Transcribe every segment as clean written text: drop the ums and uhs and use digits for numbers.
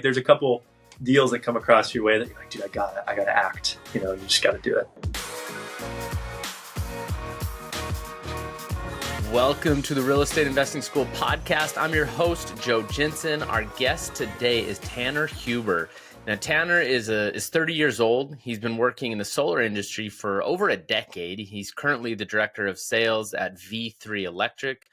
there's a couple deals that come across your way that you're like, dude, I gotta act, you just got to do it. Welcome to the Real Estate Investing School podcast. I'm your host, Joe Jensen. Our guest today is Tanner Huber. Now, Tanner is 30 years old. He's been working in the solar industry for over a decade. He's currently the director of sales at V3 Electric.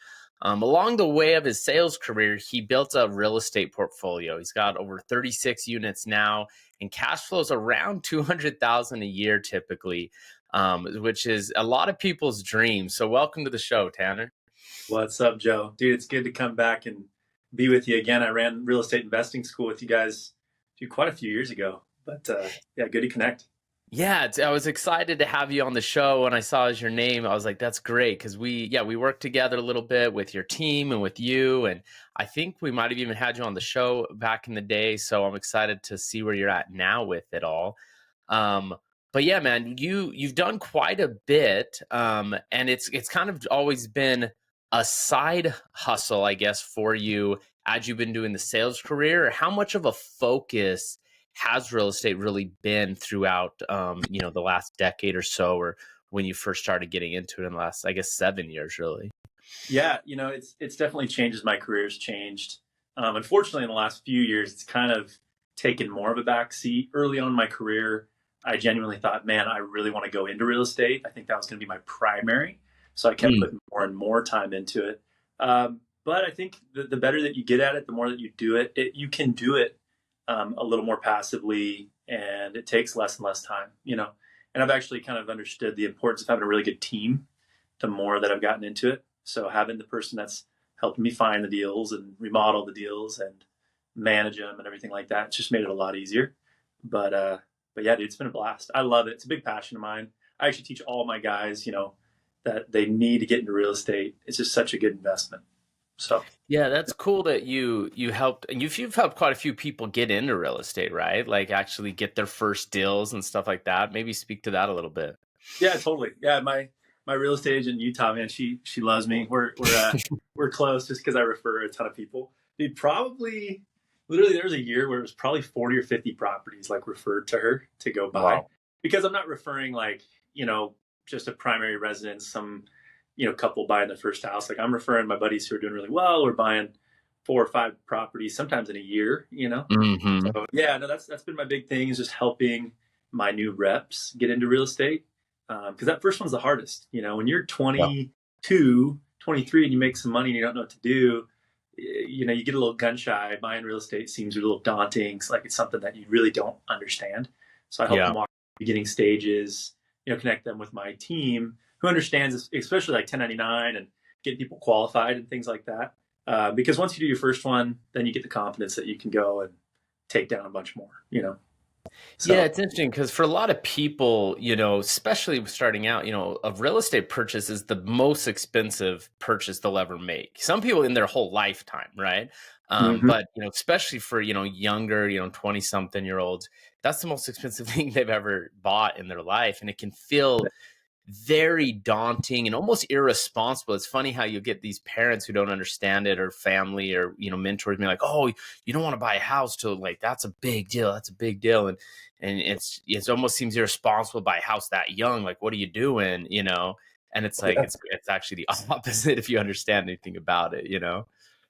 Along the way of his sales career, he built a real estate portfolio. He's got over 36 units now and cash flows around $200,000 a year typically, which is a lot of people's dreams. So welcome to the show, Tanner. What's up, Joe? Dude, it's good to come back and be with you again. I ran real estate investing school with you guys quite a few years ago, but yeah, good to connect. Yeah, I was excited to have you on the show. When I saw your name, I was like, that's great. Because we worked together a little bit with your team and with you. And I think we might have even had you on the show back in the day. So I'm excited to see where you're at now with it all. But yeah, man, you've done quite a bit. And it's kind of always been a side hustle, I guess, for you as you've been doing the sales career. How much of a focus has real estate really been throughout, the last decade or so, or when you first started getting into it in the last, I guess, 7 years, really? Yeah, it's definitely changed as my career's changed. Unfortunately, in the last few years, it's kind of taken more of a backseat. Early on in my career, I genuinely thought, man, I really want to go into real estate. I think that was going to be my primary. So I kept putting more and more time into it. But I think the better that you get at it, the more that you do it, you can do it a little more passively, and it takes less and less time, and I've actually kind of understood the importance of having a really good team the more that I've gotten into it. So having the person that's helping me find the deals and remodel the deals and manage them and everything like that, it's just made it a lot easier. But yeah, dude, it's been a blast. I love it. It's a big passion of mine. I actually teach all my guys, that they need to get into real estate. It's just such a good investment. So yeah, that's cool that you helped, and you've helped quite a few people get into real estate, right? Like actually get their first deals and stuff like that. Maybe speak to that a little bit. Yeah, totally. Yeah, my real estate agent in Utah, man, she loves me. We're close just because I refer a ton of people. Dude, probably literally there was a year where it was probably 40 or 50 properties like referred to her to go buy. Wow. Because I'm not referring like, just a primary residence, some couple buying their first house. Like I'm referring my buddies who are doing really well. We're buying 4 or 5 properties, sometimes in a year, Mm-hmm. So yeah, no, that's been my big thing, is just helping my new reps get into real estate. Because that first one's the hardest, when you're 22, 23 and you make some money and you don't know what to do, you get a little gun shy. Buying real estate seems a little daunting. It's like it's something that you really don't understand. So I help them walk through the beginning stages, connect them with my team who understands, especially like 1099 and get people qualified and things like that. Because once you do your first one, then you get the confidence that you can go and take down a bunch more, So. Yeah, it's interesting because for a lot of people, especially starting out, a real estate purchase is the most expensive purchase they'll ever make. Some people in their whole lifetime, right? But, especially for, younger, 20-something-year-olds, that's the most expensive thing they've ever bought in their life. And it can feel very daunting and almost irresponsible. It's funny how you get these parents who don't understand it, or family, or mentors being like, "Oh, you don't want to buy a house till like that's a big deal. That's a big deal." And it almost seems irresponsible to buy a house that young. Like, what are you doing? And it's like it's actually the opposite if you understand anything about it.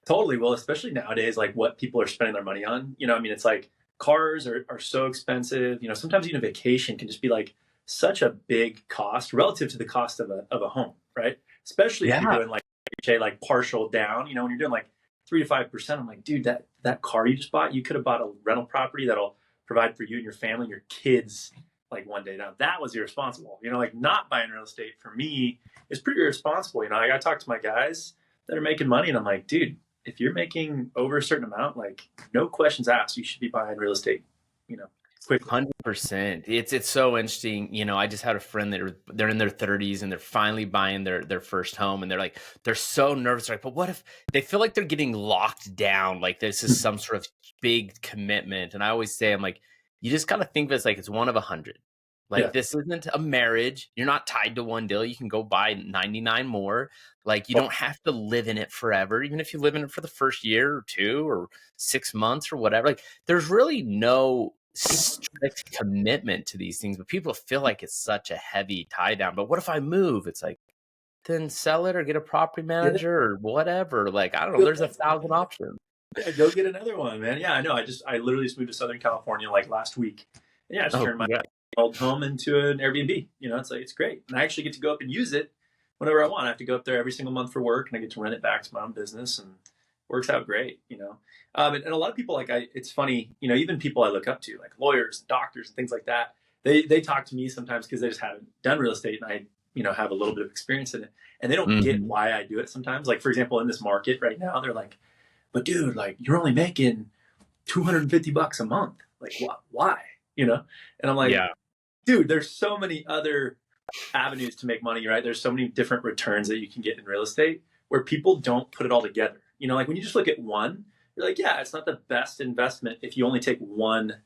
Totally. Well, especially nowadays, like what people are spending their money on. It's like cars are so expensive. Sometimes even a vacation can just be like such a big cost relative to the cost of a home, right? Especially if you're doing like partial down, when you're doing like 3 to 5%, I'm like, dude, that car you just bought, you could have bought a rental property that'll provide for you and your family and your kids like one day. Now that was irresponsible, like not buying real estate for me is pretty irresponsible. I got to talk to my guys that are making money, and I'm like, dude, if you're making over a certain amount, like no questions asked, you should be buying real estate, quickly. 100%. It's so interesting. I just had a friend that they're in their 30s and they're finally buying their first home, and they're so nervous. Like, but what if they feel like they're getting locked down? Like this is some sort of big commitment. And I always say, I'm like, you just gotta think of it as like it's one of 100. Like, Yeah. this isn't a marriage. You're not tied to one deal. You can go buy 99 more. Like, you Oh, don't have to live in it forever, even if you live in it for the first year or 2 or 6 months or whatever. Like, there's really no strict commitment to these things, but people feel like it's such a heavy tie down. But what if I move? It's like, then sell it or get a property yeah. manager or whatever. Like, I don't know. Go, There's 1,000 options. yeah, go get another one, man. Yeah, I know. I literally just moved to Southern California like last week. And yeah, I just Oh, turned my congrats. old home into an Airbnb. It's like, it's great. And I actually get to go up and use it whenever I want. I have to go up there every single month for work, and I get to rent it back to my own business, and it works out great. And a lot of people, it's funny, even people I look up to, like lawyers, doctors, and things like that, they talk to me sometimes because they just haven't done real estate, and I, have a little bit of experience in it, and they don't get Mhm. why I do it sometimes. Like, for example, in this market right now, they're like, but dude, like, you're only making $250 a month. Like, why? And I'm like, Yeah. dude, there's so many other avenues to make money, right? There's so many different returns that you can get in real estate where people don't put it all together. Like when you just look at one, you're like, yeah, it's not the best investment if you only take one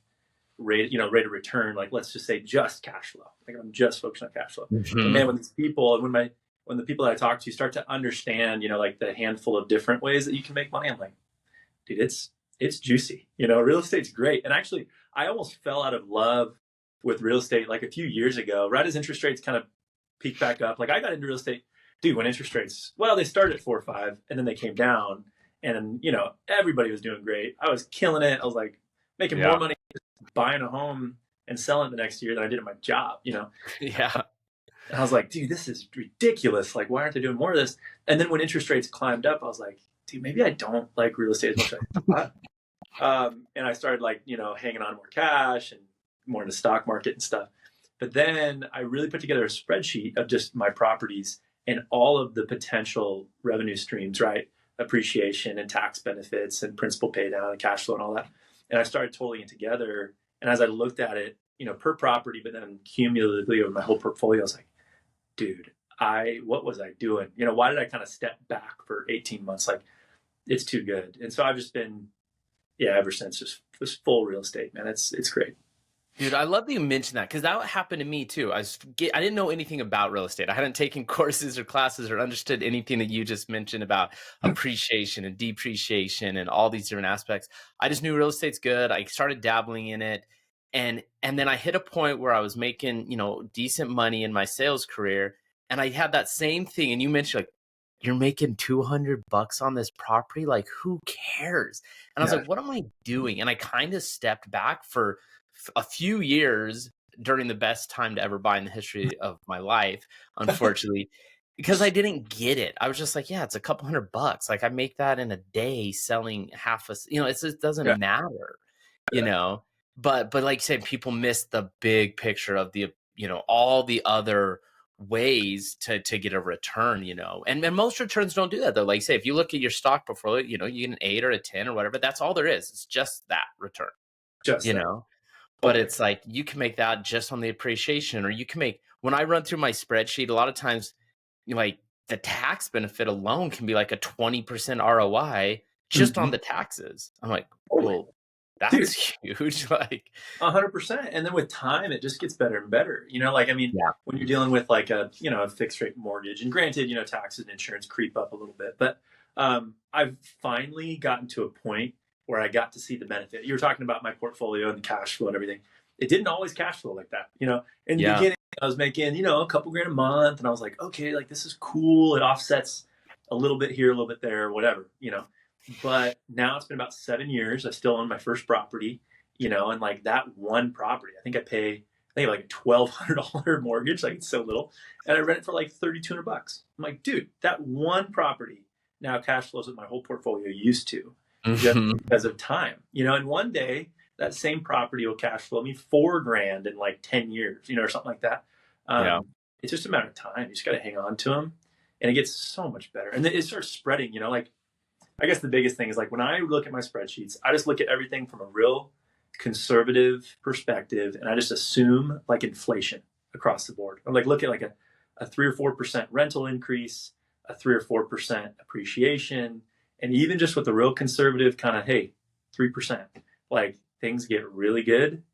rate of return. Like, let's just say just cash flow. Like, I'm just focused on cash flow. But man, Mhm. when these people and when the people that I talk to start to understand, like the handful of different ways that you can make money, I'm like, dude, it's juicy. Real estate's great. And actually, I almost fell out of love with real estate like a few years ago, right as interest rates kind of peaked back up. Like, I got into real estate, dude, when interest rates, well, they started at 4 or 5 and then they came down, and everybody was doing great. I was killing it. I was like making more Yeah. money buying a home and selling it the next year than I did at my job. Yeah. And I was like, dude, this is ridiculous. Like, why aren't they doing more of this? And then when interest rates climbed up, I was like, dude, maybe I don't like real estate as much as I thought. And I started hanging on more cash and more in the stock market and stuff. But then I really put together a spreadsheet of just my properties and all of the potential revenue streams, right? Appreciation and tax benefits and principal pay down and cash flow and all that. And I started totaling it together. And as I looked at it, per property, but then cumulatively over my whole portfolio, I was like, dude, what was I doing? Why did I kind of step back for 18 months? Like, it's too good. And so I've just been, yeah, ever since, just full real estate, man. It's great. Dude, I love that you mentioned that because that happened to me too. I didn't know anything about real estate. I hadn't taken courses or classes or understood anything that you just mentioned about appreciation and depreciation and all these different aspects. I just knew real estate's good. I started dabbling in it, and then I hit a point where I was making, decent money in my sales career, and I had that same thing. And you mentioned like, you're making $200 on this property. Like, who cares? And I was Yeah. like, what am I doing? And I kind of stepped back for a few years during the best time to ever buy in the history of my life, unfortunately, because I didn't get it. I was just like, yeah, it's a couple $100. Like, I make that in a day selling half it just Yeah. doesn't matter, you Yeah. know. But like you said, people miss the big picture of all the other ways to get a return, and most returns don't do that though. Like you say, if you look at your stock portfolio, you get an 8 or a 10 or whatever, that's all there is. It's just that return, Just you that. know. But Totally. it's like you can make that just on the appreciation, or you can make when I run through my spreadsheet, a lot of times, like the tax benefit alone can be like a 20% ROI just on Mm-hmm. the taxes. I'm like, Totally. well, that's Dude, huge. Like, 100%. And then with time, it just gets better and better. Like, I mean, yeah, when you're dealing with like a fixed rate mortgage, and granted, taxes and insurance creep up a little bit, but I've finally gotten to a point where I got to see the benefit. You were talking about my portfolio and the cash flow and everything. It didn't always cash flow like that. In the yeah, beginning, I was making, a couple grand a month, and I was like, okay, like this is cool. It offsets a little bit here, a little bit there, whatever. But now it's been about 7 years. I still own my first property, and like that one property, I think like a $1,200 mortgage, like it's so little, and I rent it for like $3,200. I'm like, dude, that one property now cash flows what my whole portfolio used to, just hmm, because of time. And one day that same property will cash flow me 4 grand in like 10 years, or something like that. yeah, Um, it's just a matter of time. You just got to hang on to them, and it gets so much better. And then it starts spreading. Like, I guess the biggest thing is like when I look at my spreadsheets, I just look at everything from a real conservative perspective, and I just assume like inflation across the board. I'm like, look at like a 3 or 4% rental increase, a 3 or 4% appreciation, and even just with the real conservative kind of, hey, 3%, like things get really good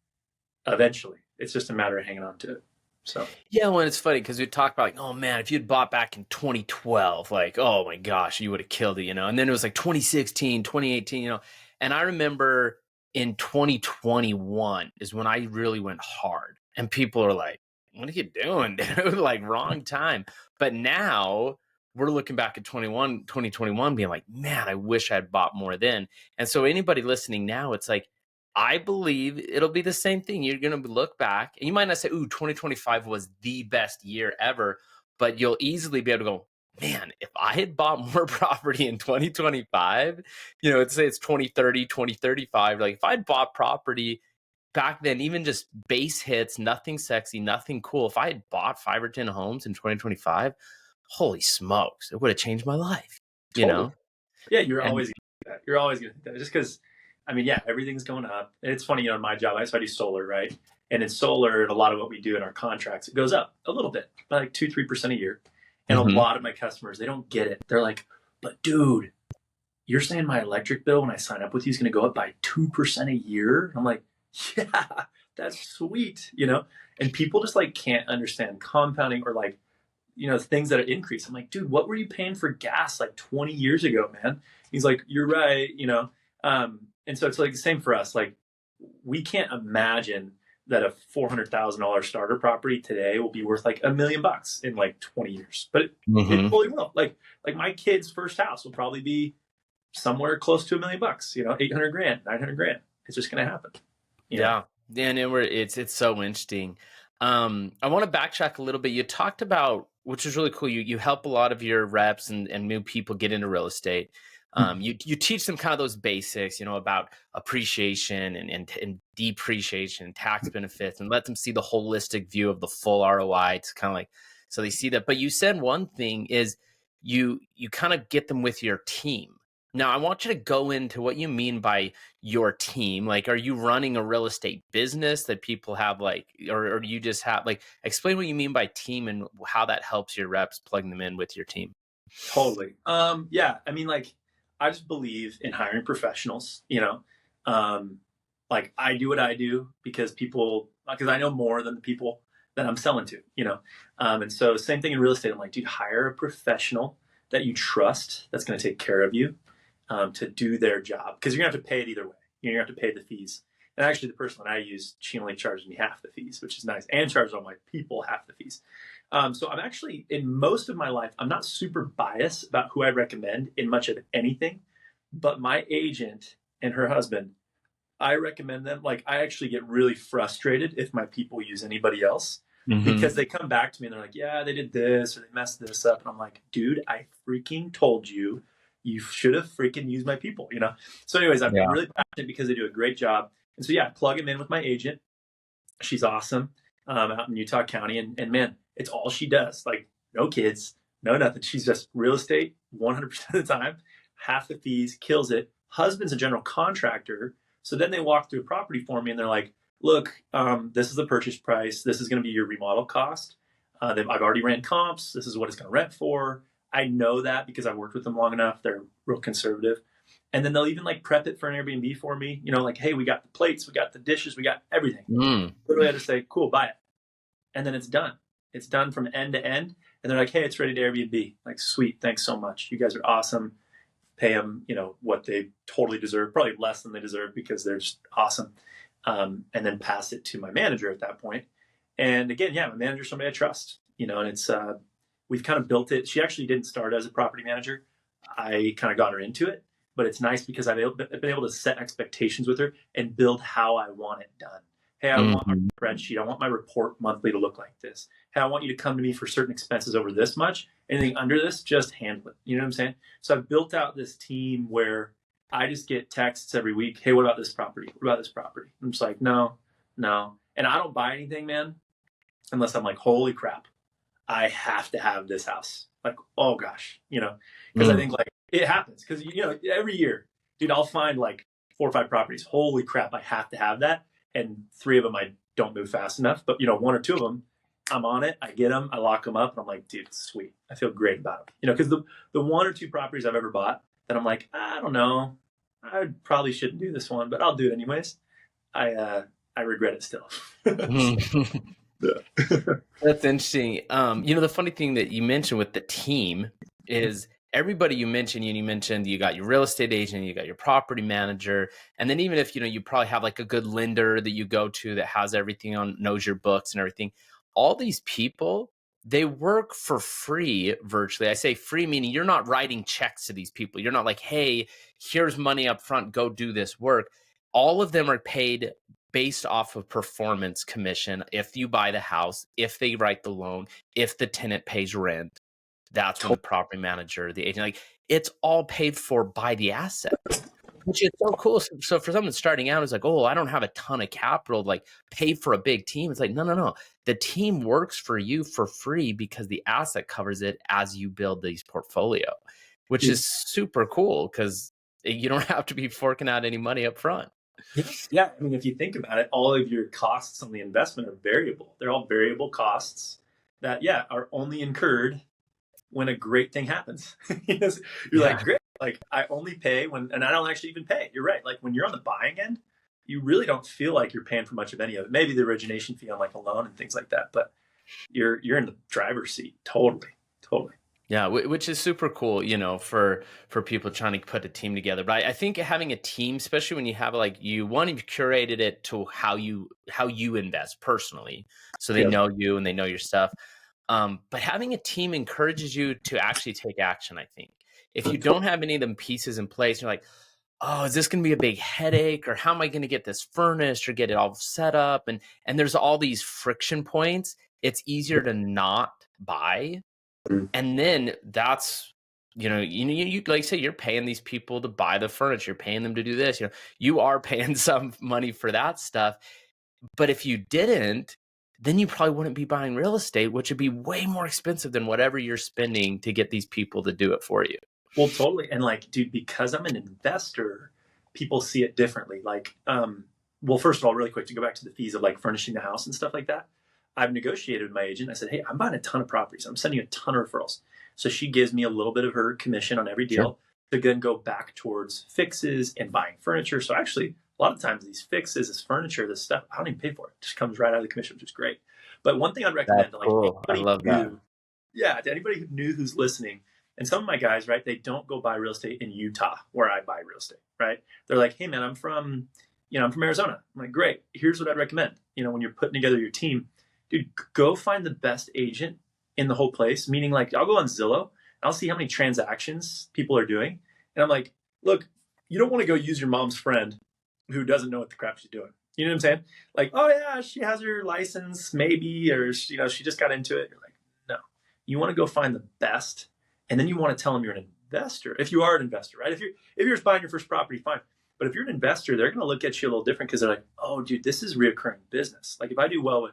eventually. It's just a matter of hanging on to it. So Yeah, well, it's funny because we talk about like, oh man, if you'd bought back in 2012, like, oh my gosh, you would have killed it, And then it was like 2016, 2018, And I remember in 2021 is when I really went hard. And people are like, what are you doing, dude? Like, wrong time. But now we're looking back at 2021, being like, man, I wish I'd bought more then. And so anybody listening now, it's like, I believe it'll be the same thing. You're going to look back and you might not say, ooh, 2025 was the best year ever, but you'll easily be able to go, man, if I had bought more property in 2025, let's say it's 2030, 2035. Like if I'd bought property back then, even just base hits, nothing sexy, nothing cool. If I had bought 5 or 10 homes in 2025, holy smokes, it would have changed my life, totally. Yeah, you're And always going to do that. You're always going to do that just because, I mean, yeah, everything's going up. And it's funny, in my job, so I do solar, right? And in solar, and a lot of what we do in our contracts, it goes up a little bit, like 2-3% a year. And a lot of my customers, they don't get it. They're like, but dude, you're saying my electric bill when I sign up with you is going to go up by 2% a year? I'm like, yeah, that's sweet, And people just like can't understand compounding or like, things that increase. I'm like, dude, what were you paying for gas like 20 years ago, man? He's like, you're right, And so it's like the same for us. Like, we can't imagine that a $400,000 starter property today will be worth like $1 million in like 20 years, but it fully will. Like my kid's first house will probably be somewhere close to $1 million, 800 grand, 900 grand. It's just going to happen. Yeah. And it's so interesting. I want to backtrack a little bit. You talked about, which is really cool. You help a lot of your reps and new people get into real estate. You teach them kind of those basics, about appreciation and depreciation, tax benefits, and let them see the holistic view of the full ROI. It's kind of like, so they see that. But you said one thing is you kind of get them with your team. Now, I want you to go into what you mean by your team. Like, are you running a real estate business that people have like, or do you just have like, explain what you mean by team and how that helps your reps plug them in with your team. Totally. Yeah. I mean, like, I just believe in hiring professionals, like I do what I do because I know more than the people that I'm selling to, and so same thing in real estate. I'm like, dude, hire a professional that you trust that's going to take care of you, to do their job, because you're gonna have to pay it either way. You're gonna have to pay the fees. And actually, the person that I use, she only charges me half the fees, which is nice, and charges all my people half the fees. So I'm actually, in most of my life, I'm not super biased about who I recommend in much of anything, but my agent and her husband, I recommend them. Like, I actually get really frustrated if my people use anybody else, because they come back to me and they're like, yeah, they did this or they messed this up. And I'm like, dude, I freaking told you, you should have freaking used my people, So anyways, I'm really passionate because they do a great job. And so, yeah, plug them in with my agent. She's awesome, out in Utah County. And man, it's all she does. Like, no kids, no nothing. She's just real estate 100% of the time, half the fees, kills it. Husband's a general contractor. So then they walk through a property for me and they're like, look, this is the purchase price. This is going to be your remodel cost. I've already ran comps. This is what it's going to rent for. I know that because I've worked with them long enough. They're real conservative. And then they'll even like prep it for an Airbnb for me. Like, hey, we got the plates, we got the dishes, we got everything. Literally, I just say, cool, buy it. And then it's done. It's done from end to end. And they're like, hey, it's ready to Airbnb. Like, sweet, thanks so much. You guys are awesome. Pay them, what they totally deserve, probably less than they deserve because they're just awesome. And then pass it to my manager at that point. And again, yeah, my manager's somebody I trust, and it's, we've kind of built it. She actually didn't start as a property manager. I kind of got her into it, but it's nice because I've been able to set expectations with her and build how I want it done. Hey, I want my spreadsheet. I want my report monthly to look like this. Hey, I want you to come to me for certain expenses over this much. Anything under this, just handle it. You know what I'm saying? So I've built out this team where I just get texts every week. Hey, what about this property? What about this property? I'm just like, no. And I don't buy anything, man, unless I'm like, holy crap, I have to have this house. Like, oh gosh, because I think like it happens because, every year, dude, I'll find like 4 or 5 properties. Holy crap, I have to have that. And 3 of them, I don't move fast enough, but 1 or 2 of them, I'm on it. I get them, I lock them up, and I'm like, dude, sweet. I feel great about them. Because the 1 or 2 properties I've ever bought that I'm like, I don't know, I probably shouldn't do this one, but I'll do it anyways. I I regret it still. That's interesting. The funny thing that you mentioned with the team is everybody you mentioned, you mentioned you got your real estate agent, you got your property manager, and then even if, you probably have like a good lender that you go to that has everything on, knows your books and everything. All these people, they work for free virtually. I say free, meaning you're not writing checks to these people. You're not like, hey, here's money up front, go do this work. All of them are paid based off of performance commission. If you buy the house, if they write the loan, if the tenant pays rent, that's when the property manager, the agent, like it's all paid for by the asset, which is so cool. So for someone starting out, it's like, oh, I don't have a ton of capital to like pay for a big team. It's like, no. The team works for you for free because the asset covers it as you build these portfolio, which is super cool because you don't have to be forking out any money up front. Yeah. I mean, if you think about it, all of your costs on the investment are variable. They're all variable costs that, are only incurred when a great thing happens. You're like, great. Like I only pay when, and I don't actually even pay. You're right. Like when you're on the buying end, you really don't feel like you're paying for much of any of it. Maybe the origination fee on like a loan and things like that, but you're in the driver's seat. Totally. Yeah, which is super cool, for people trying to put a team together. But I think having a team, especially when you have like you've curated it to how you invest personally, so they know you and they know your stuff. But having a team encourages you to actually take action. I think if you don't have any of them pieces in place, you're like, oh, is this going to be a big headache, or how am I going to get this furnished or get it all set up? And there's all these friction points. It's easier to not buy. And then that's, you like say you're paying these people to buy the furniture, you're paying them to do this, you are paying some money for that stuff. But if you didn't, then you probably wouldn't be buying real estate, which would be way more expensive than whatever you're spending to get these people to do it for you. Well, totally. And like, dude, because I'm an investor, people see it differently. Like, well, first of all, really quick to go back to the fees of like furnishing the house and stuff like that. I've negotiated with my agent. I said, hey, I'm buying a ton of properties. I'm sending you a ton of referrals. So she gives me a little bit of her commission on every deal to then go back towards fixes and buying furniture. So actually, a lot of times these fixes, this furniture, this stuff, I don't even pay for it. It just comes right out of the commission, which is great. But one thing I'd recommend to like I love that. To anybody who knew who's listening, and some of my guys, right, they don't go buy real estate in Utah where I buy real estate, right? They're like, hey man, I'm from Arizona. I'm like, great. Here's what I'd recommend. When you're putting together your team, dude, go find the best agent in the whole place. Meaning, like, I'll go on Zillow and I'll see how many transactions people are doing. And I'm like, look, you don't want to go use your mom's friend who doesn't know what the crap she's doing. You know what I'm saying? Like, oh yeah, she has her license maybe, or she just got into it. You're like, no, you want to go find the best. And then you want to tell them you're an investor. If you are an investor, right? If you're just buying your first property, fine. But if you're an investor, they're going to look at you a little different because they're like, oh, dude, this is reoccurring business. Like if I do well with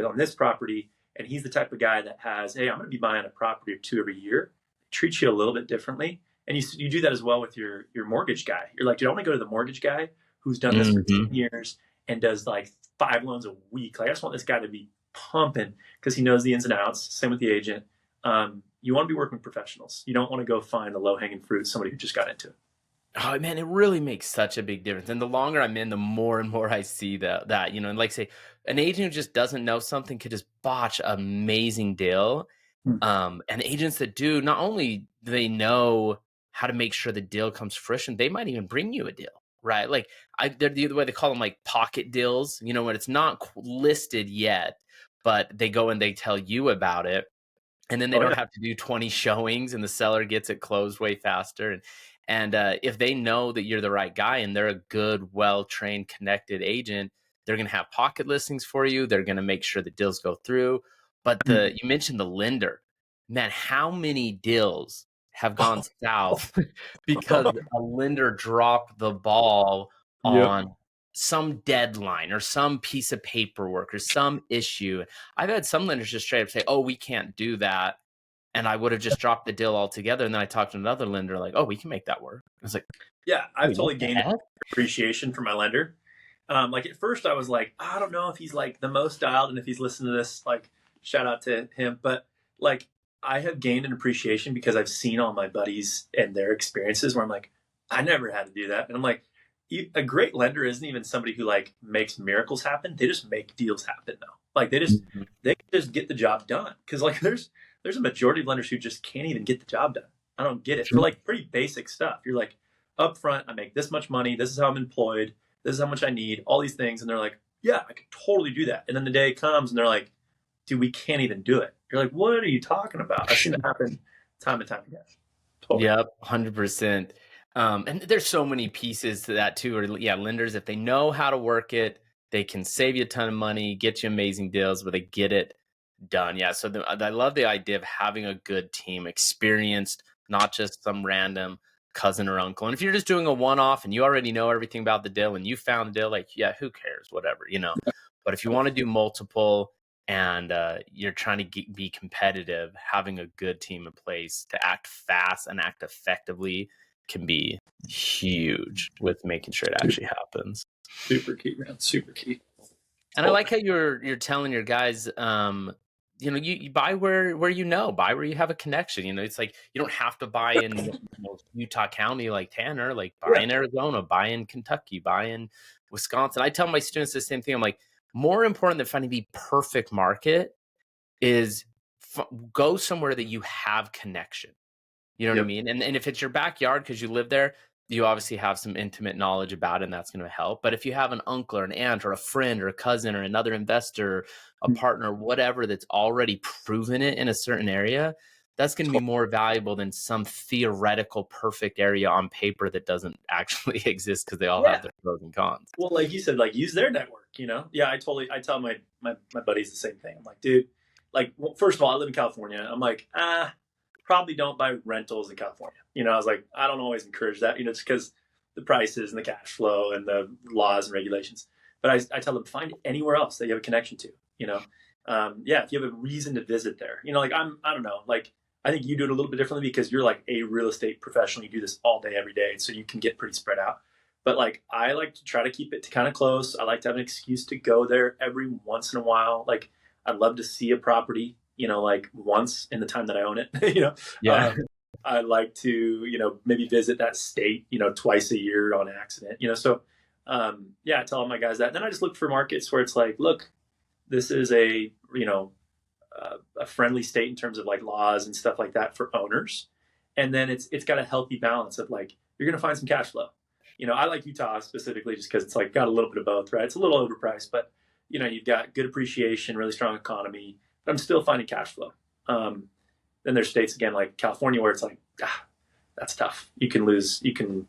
on this property, and he's the type of guy that has, hey, I'm going to be buying a property or two every year, treat you a little bit differently. And you do that as well with your mortgage guy. You're like, dude, I want to go to the mortgage guy who's done this for 10 years and does like 5 loans a week. Like I just want this guy to be pumping because he knows the ins and outs. Same with the agent. You want to be working with professionals. You don't want to go find the low-hanging fruit, somebody who just got into it. Oh man, it really makes such a big difference. And the longer I'm in, the more and more I see that, and like say an agent who just doesn't know something could just botch an amazing deal. And agents that do, not only do they know how to make sure the deal comes to fruition, they might even bring you a deal, right? Like they're the other way, they call them like pocket deals, when it's not listed yet, but they go and they tell you about it. And then they don't have to do 20 showings and the seller gets it closed way faster. And if they know that you're the right guy and they're a good, well-trained, connected agent, they're going to have pocket listings for you. They're going to make sure the deals go through. But you mentioned the lender. Man, how many deals have gone south because a lender dropped the ball on some deadline or some piece of paperwork or some issue? I've had some lenders just straight up say, oh, we can't do that. And I would have just dropped the deal altogether. And then I talked to another lender like, oh, we can make that work. I was like, yeah, I've totally gained appreciation for my lender. Like at first I was like, I don't know if he's like the most dialed, and if he's listening to this, like shout out to him. But like I have gained an appreciation because I've seen all my buddies and their experiences where I'm like, I never had to do that. And I'm like, a great lender isn't even somebody who like makes miracles happen. They just make deals happen though. Like Mhm. they just get the job done. Cause like there's a majority of lenders who just can't even get the job done. I don't get it. For like pretty basic stuff. You're like, up front, I make this much money, this is how I'm employed, this is how much I need, all these things. And they're like, yeah, I could totally do that. And then the day comes and they're like, dude, we can't even do it. You're like, what are you talking about? I've seen it happen time and time again. Totally. Yep, 100%. And there's so many pieces to that too. Or yeah, lenders, if they know how to work it, they can save you a ton of money, get you amazing deals, but they get it done. Yeah. So I love the idea of having a good team, experienced, not just some random cousin or uncle. And if you're just doing a one-off and you already know everything about the deal and you found the deal, like, yeah, who cares? Whatever, you know. But if you want to do multiple and you're trying to be competitive, having a good team in place to act fast and act effectively can be huge with making sure it actually happens. Super key, man. Super key. And I like how you're telling your guys, you know, you buy where buy where you have a connection. You know, it's like you don't have to buy in Utah County like Tanner, like buy in Arizona, buy in Kentucky, buy in Wisconsin. I tell my students the same thing. I'm like, more important than finding the perfect market is go somewhere that you have connection. You know what I mean? And if it's your backyard because you live there, you obviously have some intimate knowledge about it, and that's going to help. But if you have an uncle or an aunt or a friend or a cousin or another investor, a partner, whatever, that's already proven it in a certain area, that's going to be more valuable than some theoretical perfect area on paper that doesn't actually exist because they all have their pros and cons. Well, like you said, like use their network, you know? Yeah, I tell my buddies the same thing. I'm like, dude, like, well, first of all, I live in California. I'm like, probably don't buy rentals in California. You know, I was like, I don't always encourage that, you know, just because the prices and the cash flow and the laws and regulations. But I tell them, find anywhere else that you have a connection to, you know? If you have a reason to visit there, you know, like I don't know, like I think you do it a little bit differently because you're like a real estate professional. You do this all day, every day. So you can get pretty spread out. But like I like to try to keep it kind of close. I like to have an excuse to go there every once in a while. Like I'd love to see a property, you know, like once in the time that I own it. You know, I like to, you know, maybe visit that state, you know, twice a year on accident. You know, so I tell all my guys that. And then I just look for markets where it's like, look, this is a a friendly state in terms of like laws and stuff like that for owners. And then it's got a healthy balance of like you're going to find some cash flow. You know, I like Utah specifically just because it's like got a little bit of both, right? It's a little overpriced, but you know, you've got good appreciation, really strong economy, but I'm still finding cash flow. Then there's states again like California where it's like, that's tough. You can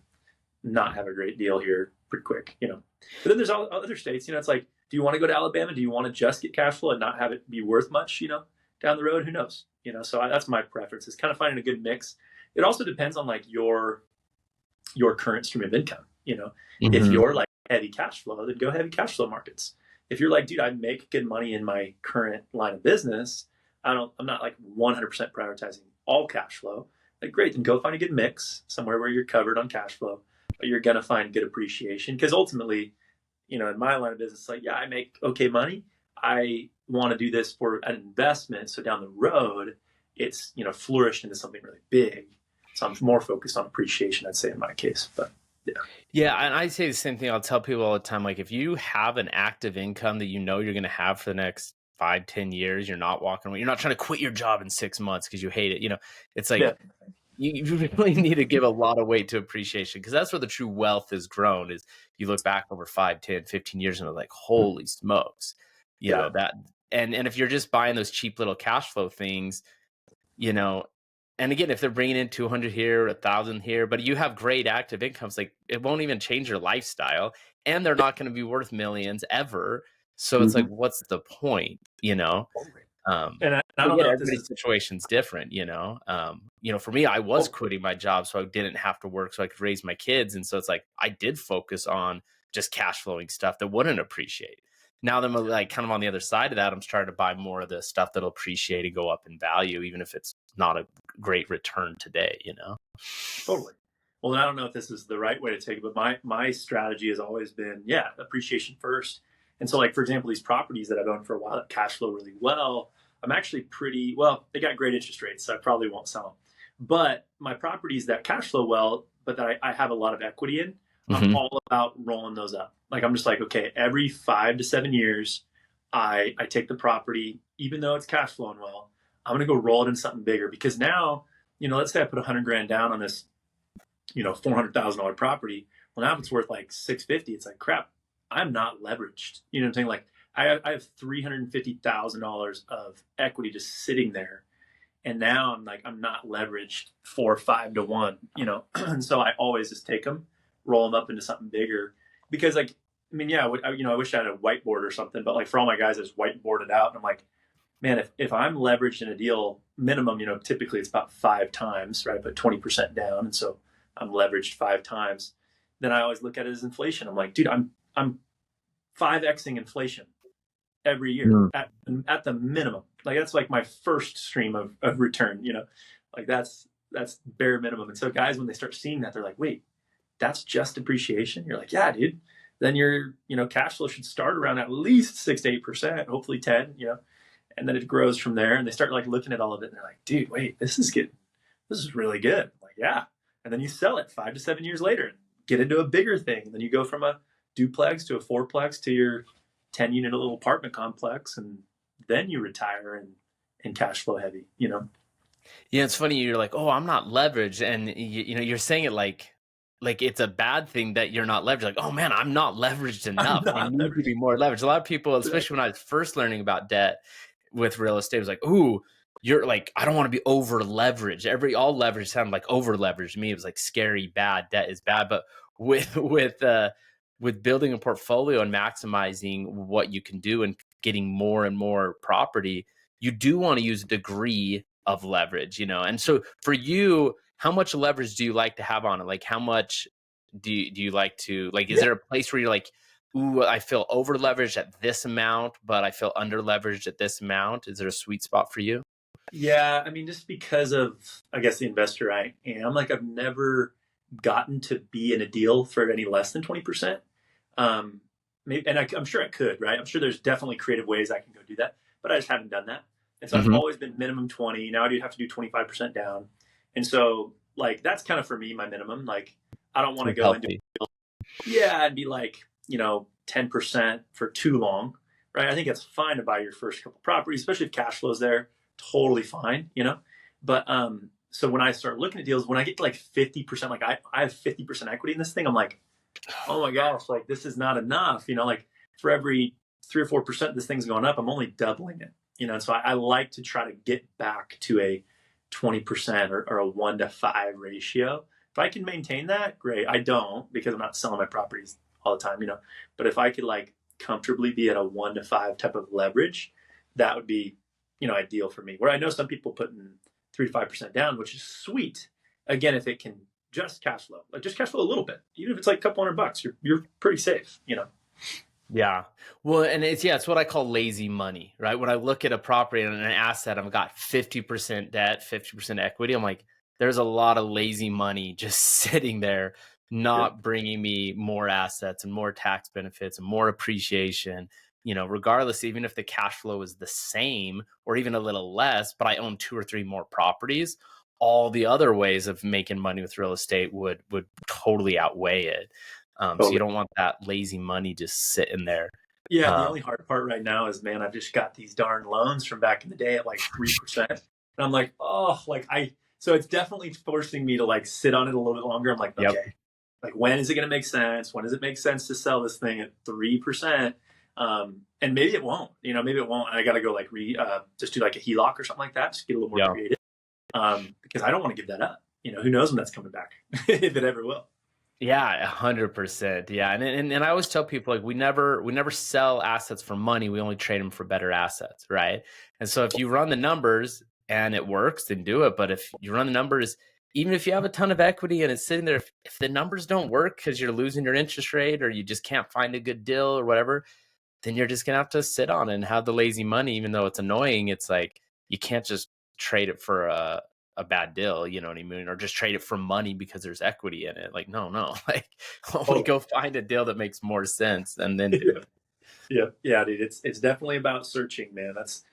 not have a great deal here pretty quick, you know. But then there's all other states, you know, it's like, do you want to go to Alabama? Do you want to just get cash flow and not have it be worth much, you know, down the road? Who knows? You know, so that's my preference is kind of finding a good mix. It also depends on like your current stream of income. You know, if you're like heavy cash flow, then go heavy cash flow markets. If you're like, dude, I make good money in my current line of business, I'm not like 100% prioritizing all cash flow. Like, great, then go find a good mix somewhere where you're covered on cash flow, but you're gonna find good appreciation because ultimately, you know, in my line of business, like, yeah, I make okay money. I want to do this for an investment, so down the road, it's, you know, flourished into something really big. So I'm more focused on appreciation, I'd say, in my case. But yeah, and I say the same thing. I'll tell people all the time, like if you have an active income that you know you're going to have for the next 5-10 years, you're not walking away. You're not trying to quit your job in 6 months because you hate it. You know, it's like you really need to give a lot of weight to appreciation because that's where the true wealth is grown. Is you look back over 5, 10, 15 years and you're like, holy smokes, you know that. And if you're just buying those cheap little cash flow things, you know. And again, if they're bringing in 200 here, 1,000 here, but you have great active incomes, like it won't even change your lifestyle, and they're not going to be worth millions ever. So it's like, what's the point, you know? And I don't know if everybody's situation's different, you know. For me, I was quitting my job so I didn't have to work, so I could raise my kids, and so it's like I did focus on just cash flowing stuff that wouldn't appreciate. Now that I'm like kind of on the other side of that, I'm starting to buy more of the stuff that'll appreciate and go up in value, even if it's not a great return today, you know? Totally. Well, I don't know if this is the right way to take it, but my strategy has always been, appreciation first. And so, like, for example, these properties that I've owned for a while that cash flow really well, I'm actually they got great interest rates, so I probably won't sell them. But my properties that cash flow well, but that I have a lot of equity in, I'm Hmm. all about rolling those up. Like I'm just like, okay, every 5 to 7 years, I take the property, even though it's cash flowing well, I'm gonna go roll it in something bigger because now, let's say I put 100 grand down on this, $400,000 property. Well, now if it's worth like 650, it's like crap. I'm not leveraged. You know what I'm saying? Like I have $350,000 of equity just sitting there, and now I'm like I'm not leveraged 4 or 5 to 1. And so I always just take them, roll them up into something bigger, because like I mean, yeah, I wish I had a whiteboard or something, but like for all my guys, I just whiteboarded out, and I'm like, man, if I'm leveraged in a deal, minimum, typically it's about 5 times, right? But 20% down, and so I'm leveraged 5 times. Then I always look at it as inflation. I'm like, dude, I'm 5xing inflation every year Mm. at the minimum. Like that's like my first stream of return. Like that's bare minimum. And so guys, when they start seeing that, they're like, wait, that's just depreciation. You're like, yeah, dude. Then your cash flow should start around at least 6 to 8%, hopefully 10. And then it grows from there. And they start like looking at all of it, and they're like, dude, wait, this is really good. I'm like, yeah. And then you sell it 5 to 7 years later and get into a bigger thing. And then you go from a duplex to a fourplex to your 10 unit little apartment complex, and then you retire and cash flow heavy. Yeah, it's funny. You're like, oh, I'm not leveraged, and you're saying it like it's a bad thing that you're not leveraged. Like, oh man, I'm not leveraged I'm enough. I not need to leveraged. be more leveraged. A lot of people, especially when I was first learning about debt with real estate, was like, ooh, you're like, I don't want to be over leveraged. All leverage sounded like over leveraged to me. It was like scary, bad. Debt is bad. But with with building a portfolio and maximizing what you can do and getting more and more property, you do want to use a degree of leverage. And so for you, how much leverage do you like to have on it? Like how much do you like to, like, is Yeah. there a place where you're like, ooh, I feel over leveraged at this amount, but I feel under leveraged at this amount? Is there a sweet spot for you? Yeah, I mean, just because of, I guess, the investor I am, like, I've never gotten to be in a deal for any less than 20%. Maybe, and I'm sure I could, right? I'm sure there's definitely creative ways I can go do that, but I just haven't done that. And so I've Hmm. always been minimum 20. Now I do have to do 25% down. And so, like, that's kind of for me, my minimum. Like, I don't want to It's go into, healthy. yeah, I'd be like, 10% for too long, right? I think it's fine to buy your first couple properties, especially if cash flow's there. Totally fine. But so when I start looking at deals, when I get to like 50%, like I have 50% equity in this thing, I'm like, oh my gosh, like this is not enough. Like for every 3 or 4% this thing's going up, I'm only doubling it. And so I like to try to get back to a 20% or a 1 to 5 ratio. If I can maintain that, great. I don't, because I'm not selling my properties all the time. But if I could like comfortably be at a 1 to 5 type of leverage, that would be, ideal for me. Where I know some people put in 3 to 5% down, which is sweet. Again, if it can just cash flow, like just cash flow a little bit, even if it's like a couple $100, you're pretty safe. Yeah. Well, and it's what I call lazy money, right? When I look at a property and an asset, I've got 50% debt, 50% equity. I'm like, there's a lot of lazy money just sitting there, Yeah. not bringing me more assets and more tax benefits and more appreciation. Regardless, even if the cash flow is the same or even a little less, but I own two or three more properties, all the other ways of making money with real estate would totally outweigh it. So you Totally. don't want that lazy money just sitting there. Yeah, the Um, only hard part right now is, man, I've just got these darn loans from back in the day at like 3%. And I'm like, oh, so it's definitely forcing me to like sit on it a little bit longer. I'm like, yep. okay, like when is it going to make sense? When does it make sense to sell this thing at 3%? And maybe it won't, maybe it won't. I got to go like just do like a HELOC or something like that. Just get a little more Yeah. creative. Because I don't want to give that up. Who knows when that's coming back, if it ever will. Yeah, 100%. Yeah. And I always tell people like we never sell assets for money. We only trade them for better assets. Right. And so if you run the numbers and it works, then do it. But if you run the numbers, even if you have a ton of equity and it's sitting there, if the numbers don't work because you're losing your interest rate or you just can't find a good deal or whatever, then you're just gonna have to sit on it and have the lazy money, even though it's annoying. It's like you can't just trade it for a bad deal, you know what I mean? Or just trade it for money because there's equity in it. Like, no. Like only Totally. go find a deal that makes more sense and then do it. Yeah, dude. It's definitely about searching, man. That's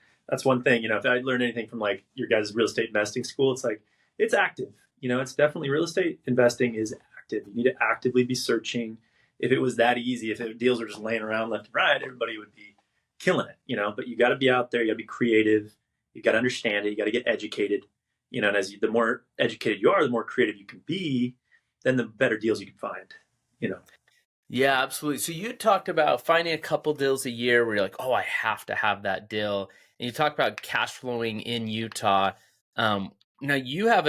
one thing. If I learned anything from like your guys' real estate investing school, it's like it's active. It's definitely real estate investing is active. You need to actively be searching. If it was that easy, if deals were just laying around left and right, everybody would be killing it, but you got to be out there. You got to be creative. You got to understand it. You got to get educated, and the more educated you are, the more creative you can be, then the better deals you can find. Yeah, absolutely. So you talked about finding a couple deals a year where you're like, oh, I have to have that deal. And you talked about cash flowing in Utah. Now you have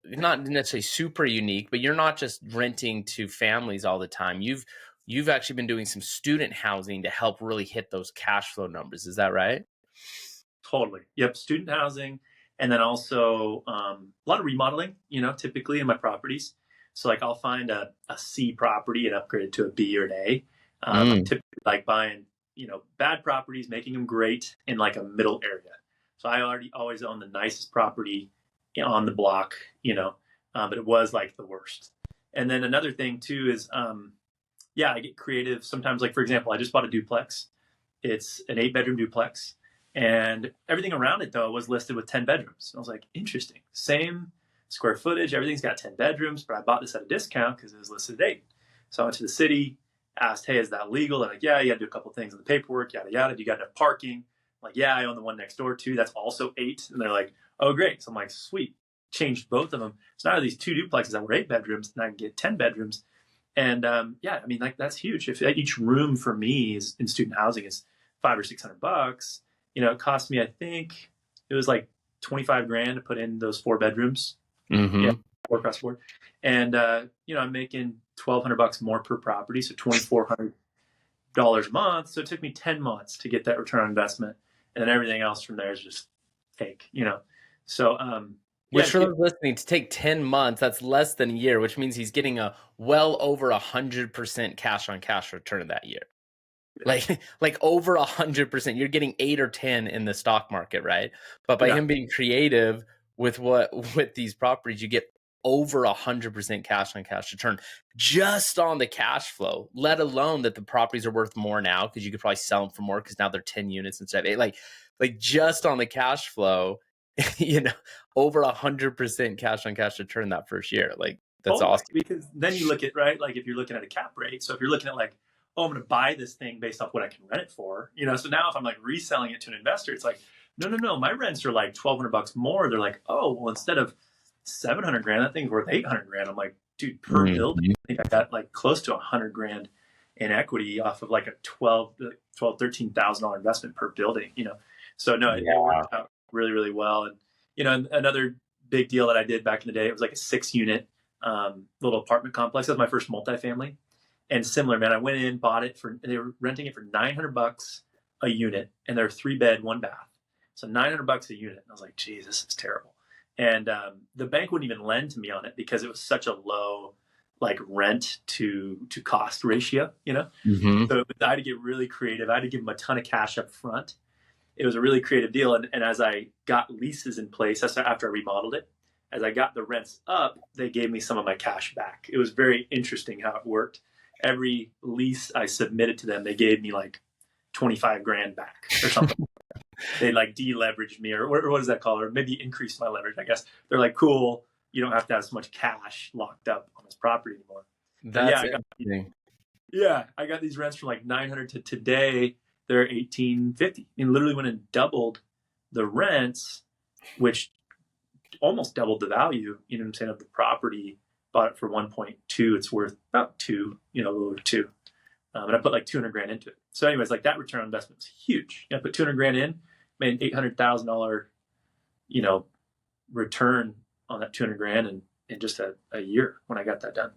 not necessarily super unique, but you're not just renting to families all the time. You've actually been doing some student housing to help really hit those cash flow numbers. Is that right? Totally. Yep. Student housing. And then also a lot of remodeling, typically in my properties. So like I'll find a C property and upgrade it to a B or an A. I'm Mm. typically like buying, bad properties, making them great in like a middle area. So I already always own the nicest property on the block, but it was like the worst. And then another thing too is, yeah, I get creative sometimes. Like for example, I just bought a duplex. It's an 8-bedroom duplex, and everything around it though was listed with 10 bedrooms. I was like, interesting. Same square footage, everything's got 10 bedrooms, but I bought this at a discount because it was listed at 8. So I went to the city, asked, hey, is that legal? They're like, yeah, you got to do a couple things in the paperwork, yada yada. Do you got enough parking? I'm like, yeah, I own the one next door too. That's also 8. And they're like, oh, great. So I'm like, sweet. Changed both of them. So now these 2 duplexes that were 8 bedrooms, and I can get 10 bedrooms. And yeah, I mean, like that's huge. If each room for me is in student housing is $500 or $600, it cost me, I think it was like 25 grand to put in those 4 bedrooms. Mm-hmm. Yeah, 4 across the board. And, I'm making $1,200 more per property. So $2,400 a month. So it took me 10 months to get that return on investment. And then everything else from there is just fake. So, Which for those listening, to take 10 months, that's less than a year, which means he's getting a well over 100% cash on cash return that year. Like over 100%. You're getting 8 or 10 in the stock market, right? But by him being creative with these properties, you get over 100% cash on cash return just on the cash flow, let alone that the properties are worth more now because you could probably sell them for more because now they're 10 units instead of 8. Like just on the cash flow, over 100% cash on cash return that first year. Like that's awesome. Because then you look at, right, like if you're looking at a cap rate. So if you're looking at like, oh, I'm going to buy this thing based off what I can rent it for, so now if I'm like reselling it to an investor, it's like, no, my rents are like $1,200 more. They're like, oh, well, instead of 700 grand, that thing's worth 800 grand. I'm like, dude, per building, I think I got like close to 100 grand in equity off of like a $13,000 investment per building, So no, it worked out really, really well. And, another big deal that I did back in the day, it was like a 6-unit little apartment complex. That was my first multifamily. And similar, man, I went in, bought it they were renting it for $900 a unit, and they're 3-bed, 1 bath. So $900 a unit. And I was like, geez, this is terrible. And the bank wouldn't even lend to me on it because it was such a low like rent to cost ratio, Mm-hmm. So I had to get really creative. I had to give them a ton of cash up front. It was a really creative deal. And as I got leases in place, after I remodeled it, as I got the rents up, they gave me some of my cash back. It was very interesting how it worked. Every lease I submitted to them, they gave me like 25 grand back or something. They like deleveraged me or what is that called? Or maybe increased my leverage, I guess. They're like, cool, you don't have to have so much cash locked up on this property anymore. That's I got these rents from like 900 to today, they're 1850. And literally went and doubled the rents, which almost doubled the value, of the property. Bought it for 1.2. It's worth about 2, a little over 2. And I put like 200 grand into it. So anyways, like that return on investment was huge. I put 200 grand in, made an $800,000, return on that 200 grand in just a year when I got that done.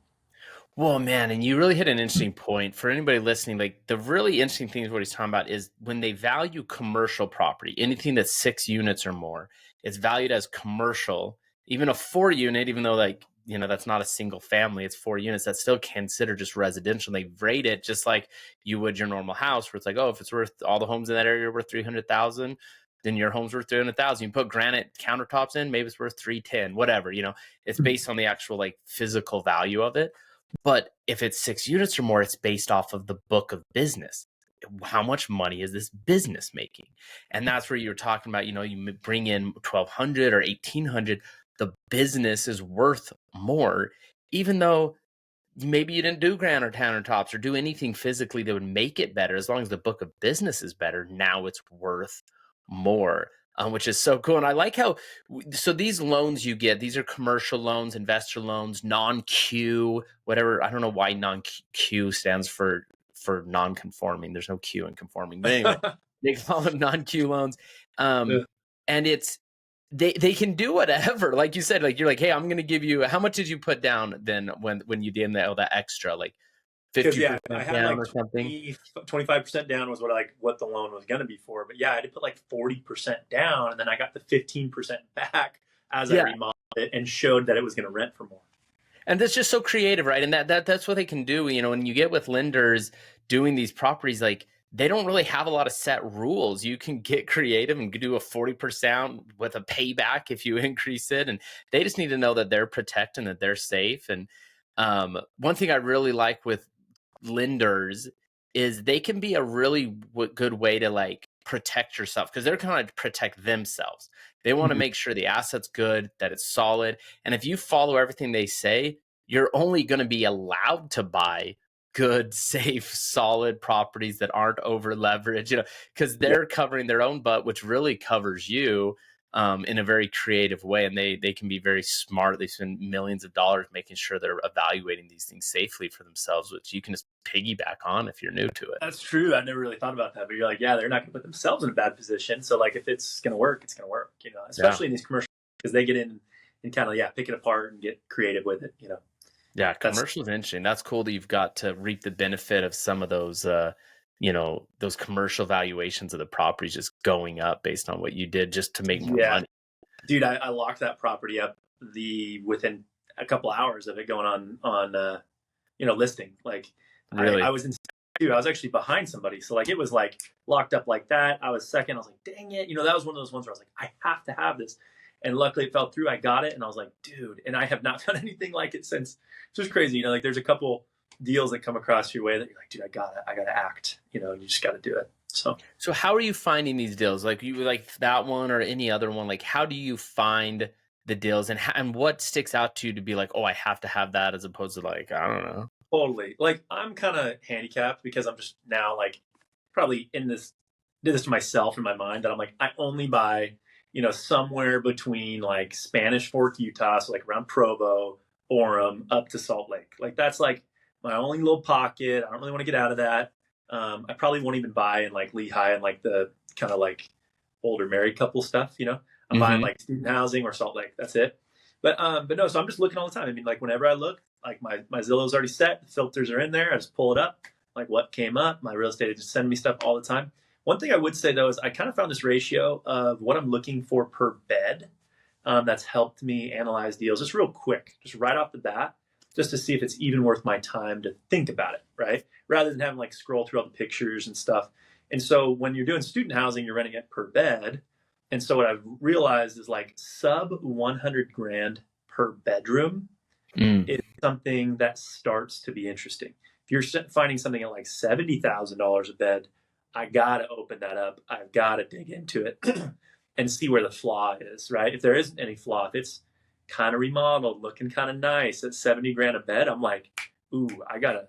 Well, man, and you really hit an interesting point for anybody listening. Like the really interesting thing is what he's talking about is when they value commercial property, anything that's 6 units or more, it's valued as commercial. Even a 4-unit, even though that's not a single family, it's 4 units, that's still considered just residential. They rate it just like you would your normal house, where it's like, oh, if it's worth, all the homes in that area are worth 300,000, then your home's worth 300,000. You put granite countertops in, maybe it's worth 310, whatever. It's based on the actual like physical value of it. But if it's 6 units or more, it's based off of the book of business. How much money is this business making? And that's where you're talking about, you bring in 1,200 or 1,800, the business is worth more, even though maybe you didn't do granite countertops or do anything physically that would make it better. As long as the book of business is better, now it's worth more, which is so cool. And I like how, so these loans you get, these are commercial loans, investor loans, non-Q, whatever. I don't know why non-Q stands for non-conforming. There's no Q in conforming, but anyway, they call them non-Q loans. Yeah. And it's, they can do whatever, like you said, like you're like, hey, I'm going to give you, how much did you put down then when you did that extra, like 50% I had down like or something? 25% down was what the loan was going to be for. But yeah, I had to put like 40% down, and then I got the 15% back as I remodeled it and showed that it was going to rent for more. And that's just so creative, right? And that's what they can do. You know, when you get with lenders doing these properties, like they don't really have a lot of set rules. You can get creative and do a 40% with a payback if you increase it. And they just need to know that they're protected and that they're safe. And one thing I really like with lenders is they can be a really good way to like protect yourself, because they're kind of protect themselves. They want to make sure the asset's good, that it's solid. And if you follow everything they say, you're only going to be allowed to buy good, safe, solid properties that aren't over leveraged, you know, because they're covering their own butt, which really covers you in a very creative way. And they can be very smart. They spend millions of dollars making sure they're evaluating these things safely for themselves, which you can just piggyback on if you're new to it. That's true. I never really thought about that, but you're like, yeah, they're not going to put themselves in a bad position. So like, if it's going to work, it's going to work, you know, especially in these commercials, because they get in and kind of, pick it apart and get creative with it, you know. Yeah, commercials interesting. That's cool that you've got to reap the benefit of some of those, you know, those commercial valuations of the properties just going up based on what you did just to make more money. Dude, I locked that property up within a couple hours of it going on listing. Like, really? I was in too. I was actually behind somebody, so like it was like locked up like that. I was second. I was like, dang it, you know, that was one of those ones where I was like, I have to have this. And luckily it fell through. I got it, and I was like, dude, and I have not found anything like it since. It's just crazy, you know. Like there's a couple deals that come across your way that you're like, dude, I gotta act, you know. You just got to do it. So how are you finding these deals? Like you like that one or any other one? Like how do you find the deals, and what sticks out to you to be like, oh, I have to have that, as opposed to like, I don't know. Totally. Like I'm kind of handicapped because I'm just now like probably did this to myself in my mind that I'm like, I only buy, you know, somewhere between like Spanish Fork, Utah, so like around Provo, Orem, up to Salt Lake. Like that's like my only little pocket. I don't really want to get out of that. I probably won't even buy in like Lehigh and like the kind of like older married couple stuff, you know. I'm buying like student housing or Salt Lake. That's it. But no, so I'm just looking all the time. I mean, like whenever I look, like my Zillow's already set, the filters are in there. I just pull it up, like what came up. My real estate agents send me stuff all the time. One thing I would say though is I kind of found this ratio of what I'm looking for per bed. That's helped me analyze deals just real quick, just right off the bat, just to see if it's even worth my time to think about it, right? Rather than having like scroll through all the pictures and stuff. And so when you're doing student housing, you're renting it per bed. And so what I've realized is like sub 100 grand per bedroom is something that starts to be interesting. If you're finding something at like $70,000 a bed, I got to open that up. I've got to dig into it and see where the flaw is, right? If there isn't any flaw, if it's kind of remodeled, looking kind of nice at 70 grand a bed, I'm like, ooh, I gotta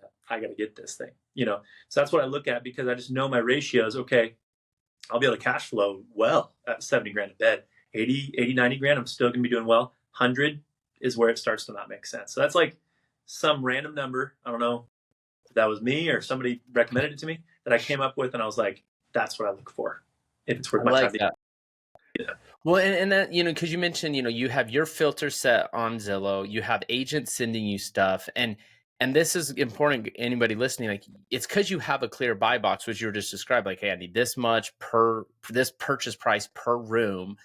get this thing, you know? So that's what I look at, because I just know my ratios. Okay, I'll be able to cash flow well at 70 grand a bed. 80, 90 grand, I'm still gonna be doing well. 100 is where it starts to not make sense. So that's like some random number. I don't know if that was me or somebody recommended it to me that I came up with, and I was like, that's what I look for if it's worth my time. Yeah. Well, and that, you know, because you mentioned, you know, you have your filter set on Zillow, you have agents sending you stuff, and this is important. Anybody listening, like, it's because you have a clear buy box, which you were just described. Like, hey, I need this much per this purchase price per room.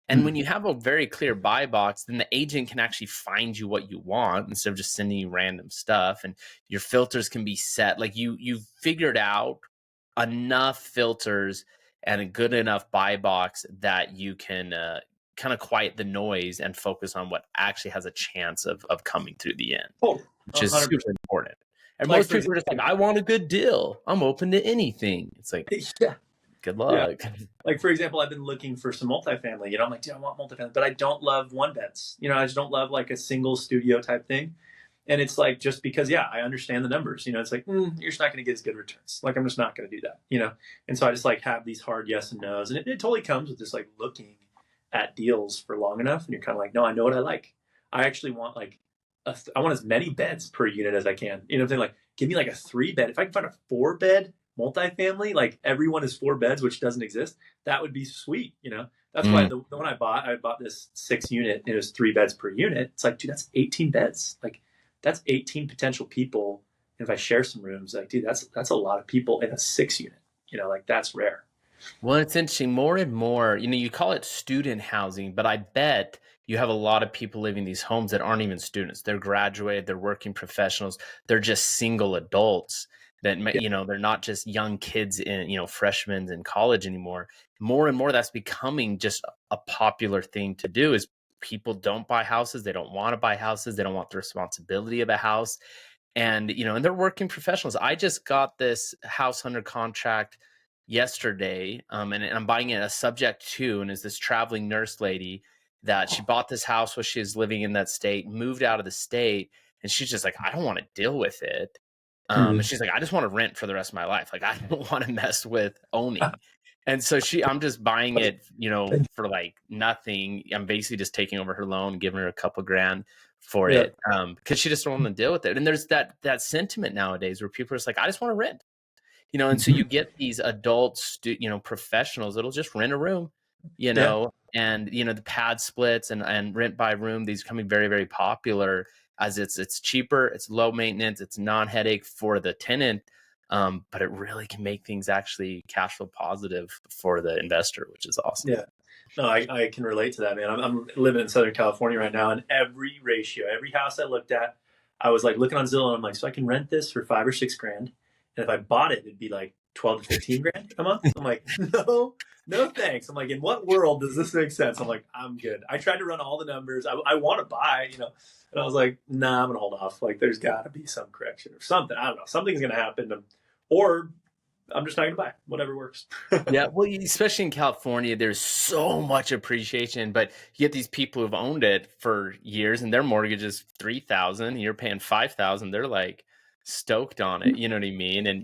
And when you have a very clear buy box, then the agent can actually find you what you want instead of just sending you random stuff. And your filters can be set. Like you've figured out enough filters and a good enough buy box that you can kind of quiet the noise and focus on what actually has a chance of coming through the end, which is super important. And like, most people are just like, I want a good deal. I'm open to anything. It's like, yeah. Good luck. Yeah. Like, for example, I've been looking for some multifamily. You know, I'm like, dude, I want multifamily, but I don't love one beds. You know, I just don't love like a single studio type thing. And it's like, just because, yeah, I understand the numbers, it's like, you're just not going to get as good returns. Like, I'm just not going to do that. And so I just like have these hard yes and no's. And it totally comes with just like looking at deals for long enough. And you're kind of like, no, I know what I like. I actually want like, I want as many beds per unit as I can. You know what I'm saying? Like, give me like a 3-bed. If I can find a 4-bed multifamily, like everyone is 4 beds, which doesn't exist, that would be sweet. That's why the one I bought this 6-unit, and it was 3 beds per unit. It's like, dude, that's 18 beds. Like, that's 18 potential people. And if I share some rooms, like, dude, that's a lot of people in a 6-unit. Like, that's rare. Well, it's interesting. More and more, you call it student housing, but I bet you have a lot of people living in these homes that aren't even students. They're graduated, they're working professionals, they're just single adults that, Yeah. they're not just young kids in, freshmen in college anymore. More and more, that's becoming just a popular thing to do is people don't buy houses. They don't want to buy houses. They don't want the responsibility of a house. And they're working professionals. I just got this house under contract yesterday, and I'm buying it a subject to, and is this traveling nurse lady that she bought this house while she was living in that state, moved out of the state, and she's just like, I don't want to deal with it. And she's like, I just want to rent for the rest of my life. Like, I don't want to mess with owning. And so I'm just buying it, for like nothing. I'm basically just taking over her loan, giving her a couple grand for Yeah. it, because she just don't want to deal with it. And there's that sentiment nowadays where people are just like, I just want to rent. And so you get these adults, professionals that'll just rent a room, Yeah. and the pad splits and rent by room. These becoming very, very popular as it's cheaper, it's low maintenance, it's non-headache for the tenant, but it really can make things actually cash flow positive for the investor, which is awesome. Yeah. No, I can relate to that, man. I'm living in Southern California right now, and every ratio, every house I looked at, I was like looking on Zillow, and I'm like, so I can rent this for 5 or 6 grand, and if I bought it, it'd be like 12 to 15 grand a month. I'm like, no, thanks. I'm like, in what world does this make sense? I'm like, I'm good. I tried to run all the numbers. I want to buy, and I was like, nah, I'm gonna hold off. Like, there's got to be some correction or something. I don't know. Something's gonna happen, or I'm just not gonna buy. Whatever works. Yeah, well, especially in California, there's so much appreciation, but you get these people who've owned it for years and their mortgage is 3,000, and you're paying 5,000. They're like stoked on it. You know what I mean? And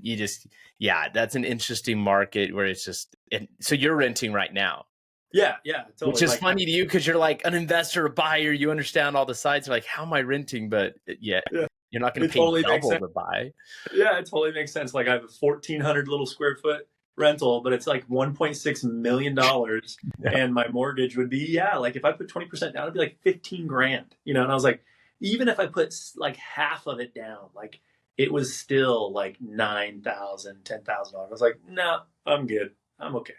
yeah, that's an interesting market where it's just, so you're renting right now. Yeah, totally. Which is funny to you because you're like an investor, a buyer, you understand all the sides. You're like, how am I renting? But yeah. You're not going to pay totally double to buy. Yeah, it totally makes sense. Like, I have a 1,400 little square foot rental, but it's like $1.6 million. And my mortgage would be, like, if I put 20% down, it'd be like 15 grand, and I was like, even if I put like half of it down, like, it was still like $9,000, $10,000. I was like, no, I'm good. I'm okay.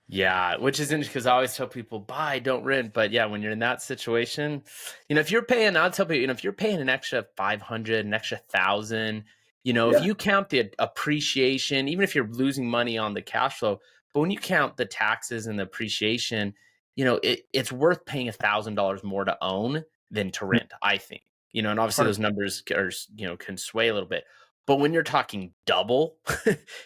Yeah, which is interesting because I always tell people buy, don't rent. But yeah, when you're in that situation, if you're paying, I'll tell people, if you're paying an extra 500, an extra 1,000, if you count the appreciation, even if you're losing money on the cash flow, but when you count the taxes and the appreciation, it's worth paying $1,000 more to own than to rent, I think. And obviously those numbers are, can sway a little bit. But when you're talking double,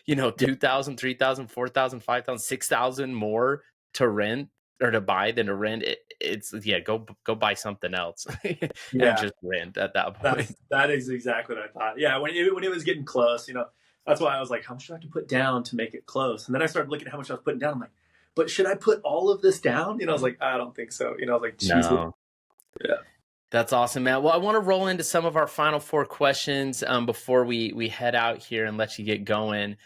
2,000, 3,000, 4,000, 5,000, 6,000 more to rent or to buy than to rent, it's go buy something else and just rent at that point. That is exactly what I thought. Yeah, when it was getting close, that's why I was like, how much do I have to put down to make it close? And then I started looking at how much I was putting down. I'm like, but should I put all of this down? I was like, I don't think so. I was like, Jesus. No. Yeah. That's awesome, Matt. Well, I want to roll into some of our final 4 questions before we head out here and let you get going.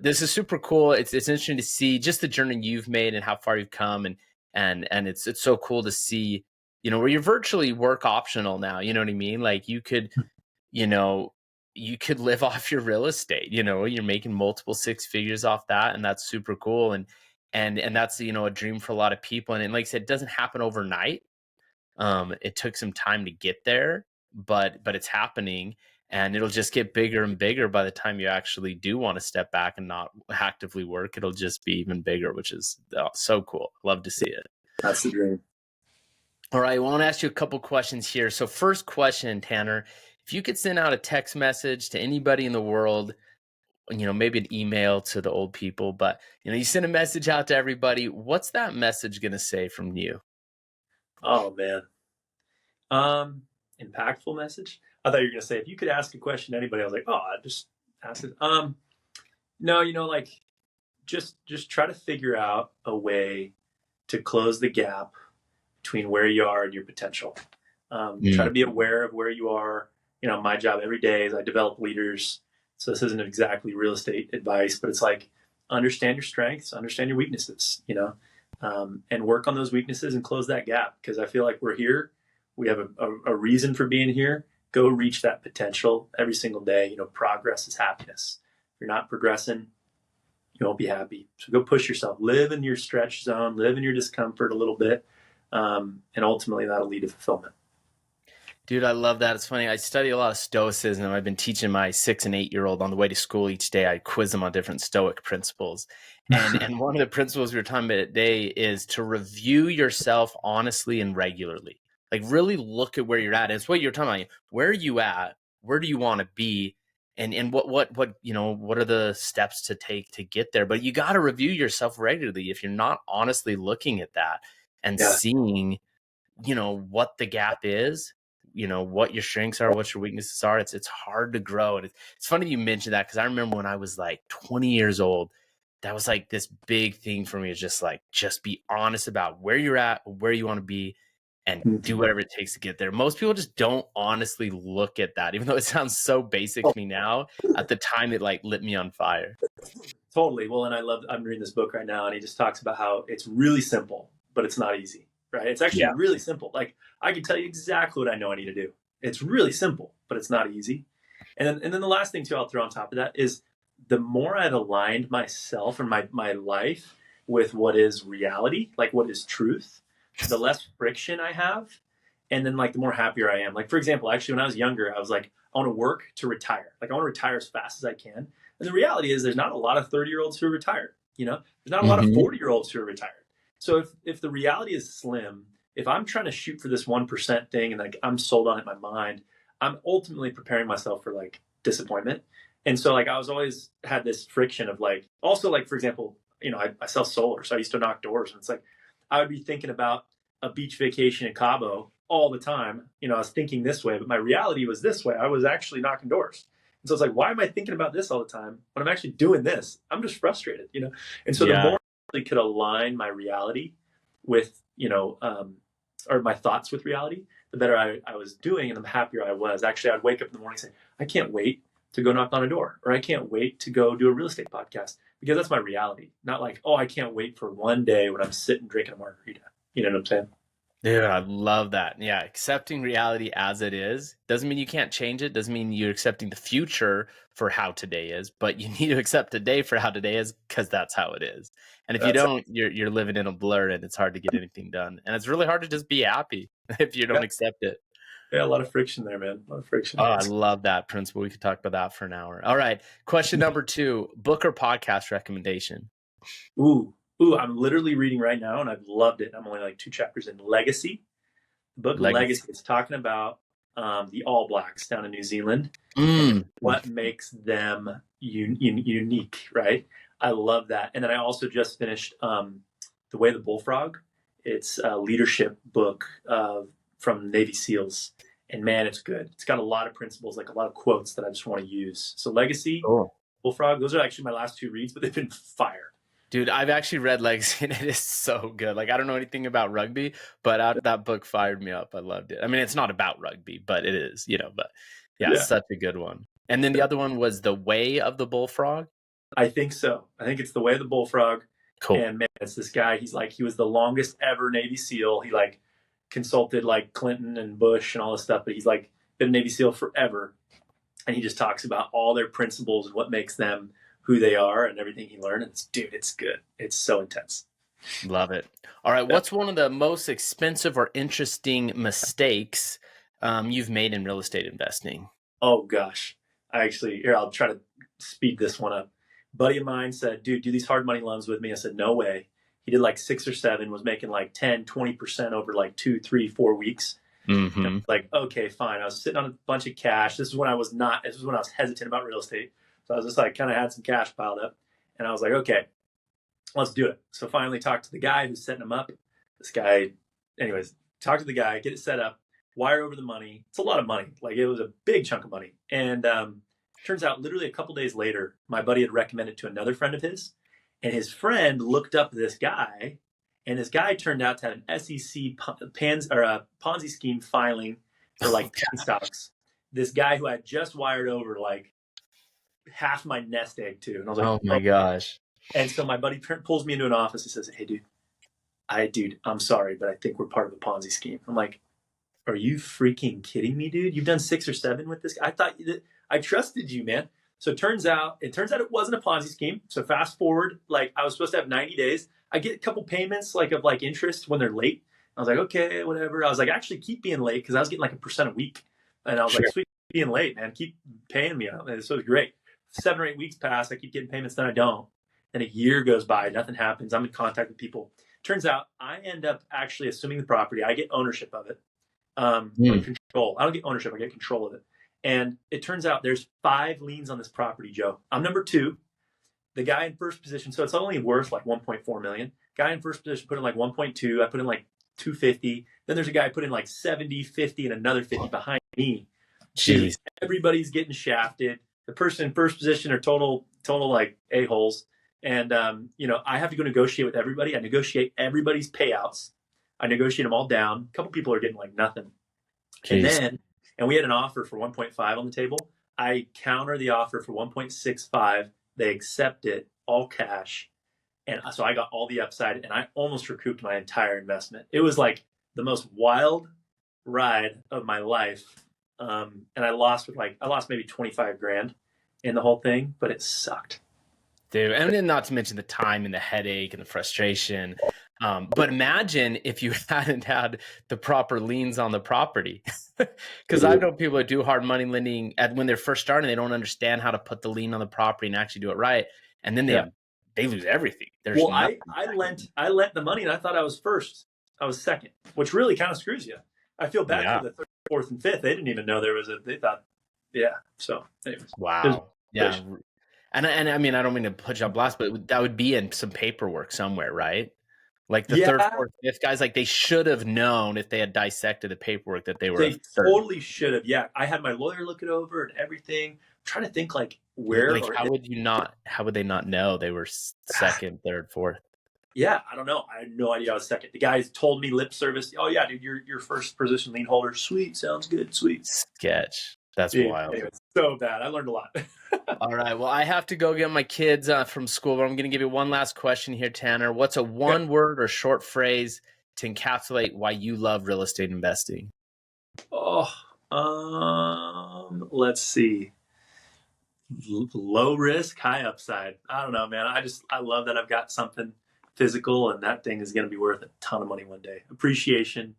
This is super cool. It's interesting to see just the journey you've made and how far you've come, and it's so cool to see, where you're virtually work optional now. You know what I mean? Like you could live off your real estate. You're making multiple 6 figures off that, and that's super cool. And that's a dream for a lot of people. And like I said, it doesn't happen overnight. It took some time to get there, but it's happening, and it'll just get bigger and bigger by the time you actually do want to step back and not actively work. It'll just be even bigger, which is so cool. Love to see it. That's the dream. All right. Well, I want to ask you a couple questions here. So first question, Tanner, if you could send out a text message to anybody in the world, maybe an email to the old people, but you send a message out to everybody, what's that message going to say from you? Oh man. impactful message. I thought you were going to say, if you could ask a question to anybody, I was like, oh, I'd just ask it. No, like just try to figure out a way to close the gap between where you are and your potential. Try to be aware of where you are. My job every day is I develop leaders. So this isn't exactly real estate advice, but it's like, understand your strengths, understand your weaknesses, and work on those weaknesses and close that gap. Because I feel like we're here. We have a reason for being here. Go reach that potential every single day. Progress is happiness. If you're not progressing, you won't be happy. So go push yourself, live in your stretch zone, live in your discomfort a little bit. And ultimately that'll lead to fulfillment. Dude, I love that. It's funny. I study a lot of Stoicism. I've been teaching my 6 and 8-year-old on the way to school each day. I quiz them on different Stoic principles. And one of the principles we were talking about today is to review yourself honestly and regularly. Like really look at where you're at. It's what you're talking about. Where are you at? Where do you want to be? And what are the steps to take to get there? But you got to review yourself regularly. If you're not honestly looking at that and seeing, what the gap is, what your strengths are, what your weaknesses are, it's hard to grow. And it's funny you mentioned that, because I remember when I was like 20 years old, that was like this big thing for me, is just be honest about where you're at, where you want to be, and do whatever it takes to get there. Most people just don't honestly look at that, even though it sounds so basic to me now. At the time, it like lit me on fire. Totally. Well, and I'm reading this book right now, and he just talks about how it's really simple, but it's not easy, right? It's actually really simple. Like, I can tell you exactly what I know I need to do. It's really simple, but it's not easy. And then the last thing too, I'll throw on top of that is, the more I've aligned myself and my life with what is reality, like what is truth, the less friction I have. And then like the more happier I am. Like, for example, actually, when I was younger, I was like, I want to work to retire. Like, I want to retire as fast as I can. And the reality is, there's not a lot of 30-year-olds who are retired. There's not a lot of 40-year-olds who are retired. So if the reality is slim, if I'm trying to shoot for this 1% thing and like I'm sold on it in my mind, I'm ultimately preparing myself for like disappointment. And so like I was always had this friction of like, also like, for example, I sell solar. So I used to knock doors, and it's like, I would be thinking about a beach vacation in Cabo all the time. I was thinking this way, but my reality was this way. I was actually knocking doors. And so it's like, why am I thinking about this all the time when I'm actually doing this? I'm just frustrated, And so the more I really could align my reality with, or my thoughts with reality, the better I was doing, and the happier I was. Actually, I'd wake up in the morning and say, I can't wait to go knock on a door, or I can't wait to go do a real estate podcast, because that's my reality. Not like, oh, I can't wait for one day when I'm sitting drinking a margarita. You know what I'm saying? Dude, I love that. Yeah, accepting reality as it is doesn't mean you can't change it. Doesn't mean you're accepting the future for how today is, but you need to accept today for how today is, because that's how it is. And if you don't, you're living in a blur, and it's hard to get anything done. And it's really hard to just be happy if you don't accept it. Yeah, a lot of friction there, man. A lot of friction. Oh, I love that principle. We could talk about that for an hour. All right. Question number 2, book or podcast recommendation? Ooh, I'm literally reading right now, and I've loved it. I'm only like 2 chapters in. Legacy. The book Legacy. It's talking about the All Blacks down in New Zealand, and what makes them unique, right? I love that. And then I also just finished The Way of the Bullfrog. It's a leadership book from Navy SEALs. And man, it's good. It's got a lot of principles, like a lot of quotes that I just want to use. So Legacy, Bullfrog, those are actually my last 2 reads, but they've been fire. Dude, I've actually read Legacy, and it is so good. Like, I don't know anything about rugby, but that book fired me up. I loved it. I mean, it's not about rugby, but it is, but yeah, such a good one. And then the other one was The Way of the Bullfrog? I think so. I think it's The Way of the Bullfrog. Cool. And man, it's this guy. He was the longest ever Navy SEAL. He like consulted like Clinton and Bush and all this stuff, but he's like been a Navy SEAL forever. And he just talks about all their principles and what makes them who they are and everything he learned. And it's good. It's so intense. Love it. All right. What's one of the most expensive or interesting mistakes you've made in real estate investing? Oh gosh. I'll try to speed this one up. A buddy of mine said, dude, do these hard money loans with me. I said, no way. He did like 6 or 7, was making like 10, 20% over like 2, 3, 4 weeks. Like, okay, fine. I was sitting on a bunch of cash. This is when I was hesitant about real estate. So I was just like, kind of had some cash piled up, and I was like, okay, let's do it. So finally talked to the guy who's setting him up. This guy, anyways, talk to the guy, get it set up. wire over the money. It's a lot of money. Like it was a big chunk of money. And turns out literally a couple days later, my buddy had recommended to another friend of his, and his friend looked up this guy, and this guy turned out to have an SEC Ponzi scheme filing for like 10 stocks. This guy who I just wired over like half my nest egg to. And I was like, oh my gosh. And so my buddy pulls me into an office and says, hey, dude, I'm sorry, but I think we're part of a Ponzi scheme. I'm like, are you freaking kidding me, dude? You've done 6 or 7 with this guy. I thought I trusted you, man. So it turns out it wasn't a Ponzi scheme. So fast forward, like I was supposed to have 90 days. I get a couple payments like of like interest when they're late. I was like, okay, whatever. I was like, actually keep being late because I was getting like 1% a week. And I was like, sweet, being late, man. Keep paying me. And so it was great. 7 or 8 weeks pass. I keep getting payments, then I don't. Then a year goes by, nothing happens. I'm in contact with people. Turns out I end up actually assuming the property. I get ownership of it. Control. I don't get ownership. I get control of it. And it turns out there's 5 liens on this property, Joe. I'm number 2. The guy in first position, so it's only worth like 1.4 million. Guy in first position put in like 1.2. I put in like 250. Then there's a guy put in like 70, 50, and another 50 behind me. Jeez. Everybody's getting shafted. The person in first position are total like a-holes. And, I have to go negotiate with everybody. I negotiate everybody's payouts. I negotiate them all down. A couple people are getting like nothing. Jeez. And we had an offer for 1.5 on the table. I counter the offer for 1.65. They accept it, all cash. And so I got all the upside, and I almost recouped my entire investment. It was like the most wild ride of my life. And I lost maybe 25 grand in the whole thing, but it sucked. Dude, and then not to mention the time and the headache and the frustration. But imagine if you hadn't had the proper liens on the property. Because I know people that do hard money lending when they're first starting, they don't understand how to put the lien on the property and actually do it right. And then they lose everything. I lent the money and I thought I was first. I was second, which really kind of screws you. I feel bad for the 3rd, 4th, and 5th. They didn't even know they thought, So anyways. Wow. Yeah. And I mean, I don't mean to put you on blast, but that would be in some paperwork somewhere, right? Like the 3rd, 4th, 5th guys, like they should have known if they had dissected the paperwork that they were. They totally should have. Yeah, I had my lawyer look it over and everything. I'm trying to think like where. Like how would they not know they were 2nd, 3rd, 4th? Yeah, I don't know. I had no idea I was second. The guys told me lip service. Oh yeah, dude, you're first position lien holder. Sweet, sounds good. Sweet. Sketch. That's wild. Anyway, so bad. I learned a lot. All right. Well, I have to go get my kids from school, but I'm going to give you one last question here, Tanner. What's a one word or short phrase to encapsulate why you love real estate investing? Let's see. Low risk, high upside. I don't know, man. I love that I've got something physical, and that thing is going to be worth a ton of money one day. Appreciation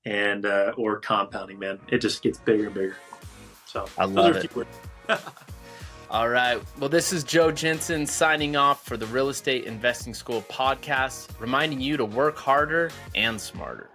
and or compounding, man. It just gets bigger and bigger. So I love it. All right. Well, this is Joe Jensen signing off for the Real Estate Investing School podcast, reminding you to work harder and smarter.